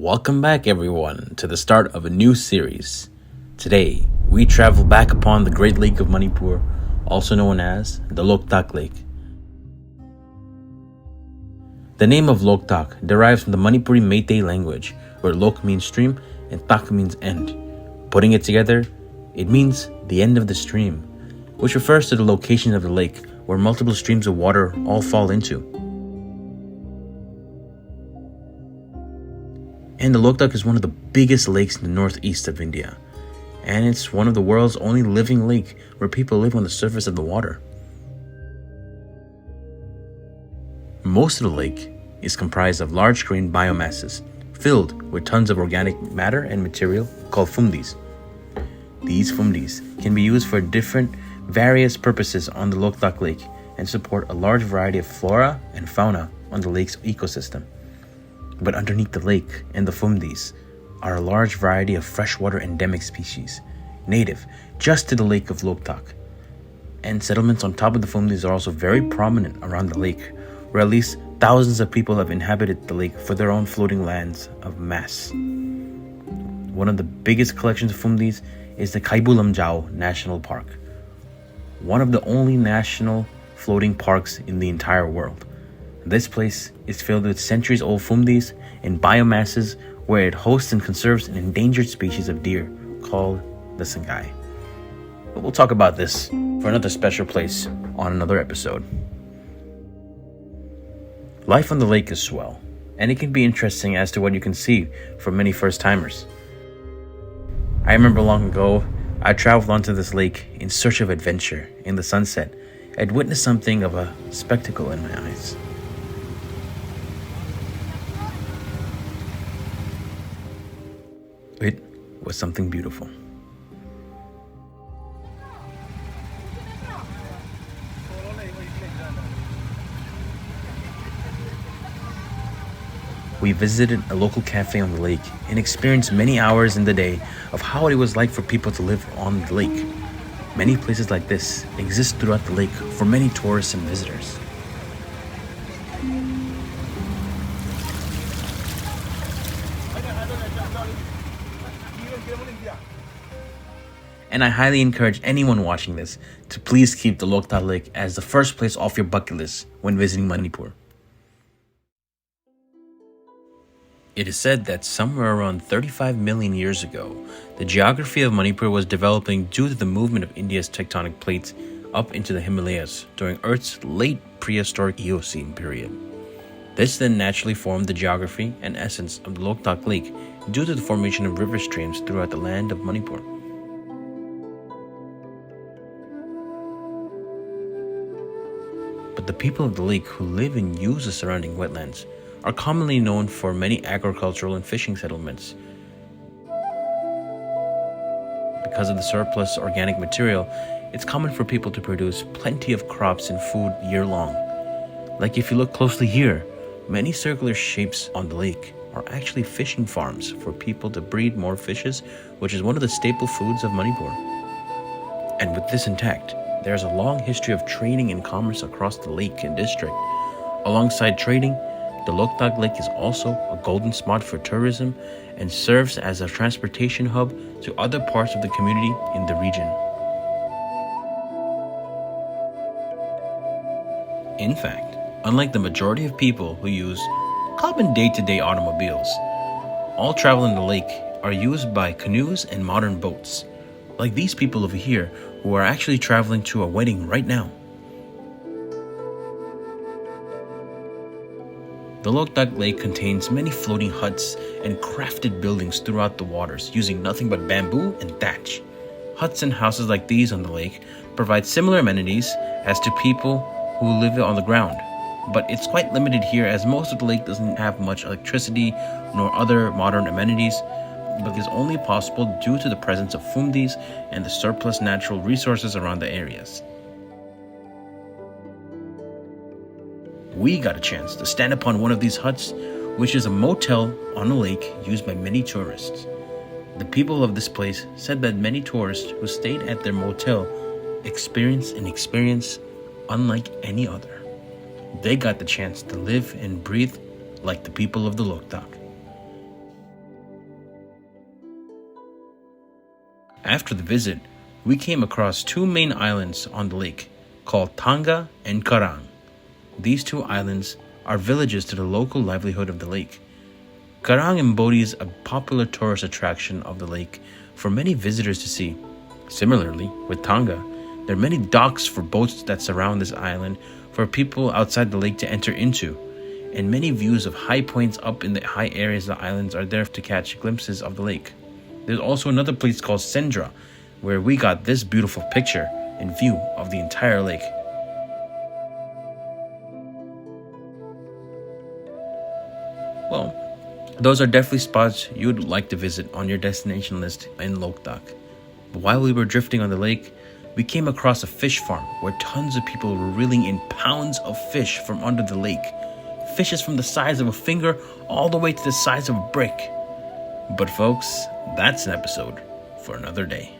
Welcome back, everyone, to the start of a new series. Today, we travel back upon the Great Lake of Manipur, also known as the Loktak Lake. The name of Loktak derives from the Manipuri Meitei language, where Lok means stream and Tak means end. Putting it together, it means the end of the stream, which refers to the location of the lake where multiple streams of water all fall into. And the Loktak is one of the biggest lakes in the northeast of India. And it's one of the world's only living lake where people live on the surface of the water. Most of the lake is comprised of large green biomasses filled with tons of organic matter and material called fumdis. These fumdis can be used for various purposes on the Loktak Lake and support a large variety of flora and fauna on the lake's ecosystem. But underneath the lake and the fumdis are a large variety of freshwater endemic species, native just to the lake of Loktak. And settlements on top of the fumdis are also very prominent around the lake, where at least thousands of people have inhabited the lake for their own floating lands of mass. One of the biggest collections of fumdis is the Kaibulamjao National Park, one of the only national floating parks in the entire world. This place is filled with centuries-old fumdis and biomasses where it hosts and conserves an endangered species of deer called the Sangai. But we'll talk about this for another special place on another episode. Life on the lake is swell, and it can be interesting as to what you can see for many first-timers. I remember long ago, I traveled onto this lake in search of adventure in the sunset. I'd witnessed something of a spectacle in my eyes. It was something beautiful. We visited a local cafe on the lake and experienced many hours in the day of how it was like for people to live on the lake. Many places like this exist throughout the lake for many tourists and visitors. And I highly encourage anyone watching this to please keep the Loktak Lake as the first place off your bucket list when visiting Manipur. It is said that somewhere around 35 million years ago, the geography of Manipur was developing due to the movement of India's tectonic plates up into the Himalayas during Earth's late prehistoric Eocene period. This then naturally formed the geography and essence of the Loktak Lake due to the formation of river streams throughout the land of Manipur. But the people of the lake who live and use the surrounding wetlands are commonly known for many agricultural and fishing settlements. Because of the surplus organic material, it's common for people to produce plenty of crops and food year-long. Like if you look closely here, many circular shapes on the lake are actually fishing farms for people to breed more fishes, which is one of the staple foods of Manipur. And with this intact, there's a long history of trading and commerce across the lake and district. Alongside trading, the Loktak Lake is also a golden spot for tourism and serves as a transportation hub to other parts of the community in the region. In fact, unlike the majority of people who use common day-to-day automobiles, all travel in the lake are used by canoes and modern boats, like these people over here who are actually traveling to a wedding right now. The Loktak Lake contains many floating huts and crafted buildings throughout the waters using nothing but bamboo and thatch. Huts and houses like these on the lake provide similar amenities as to people who live on the ground, but it's quite limited here as most of the lake doesn't have much electricity nor other modern amenities, but is only possible due to the presence of fumdis and the surplus natural resources around the areas. We got a chance to stand upon one of these huts, which is a motel on a lake used by many tourists. The people of this place said that many tourists who stayed at their motel experienced an experience unlike any other. They got the chance to live and breathe like the people of the Loktak. After the visit, we came across two main islands on the lake called Tanga and Karang. These two islands are villages to the local livelihood of the lake. Karang embodies a popular tourist attraction of the lake for many visitors to see. Similarly, with Tanga, there are many docks for boats that surround this island for people outside the lake to enter into, and many views of high points up in the high areas of the islands are there to catch glimpses of the lake. There's also another place called Sendra, where we got this beautiful picture and view of the entire lake. Well, those are definitely spots you'd like to visit on your destination list in Loktak. But while we were drifting on the lake, we came across a fish farm where tons of people were reeling in pounds of fish from under the lake. Fishes from the size of a finger all the way to the size of a brick. But folks, that's an episode for another day.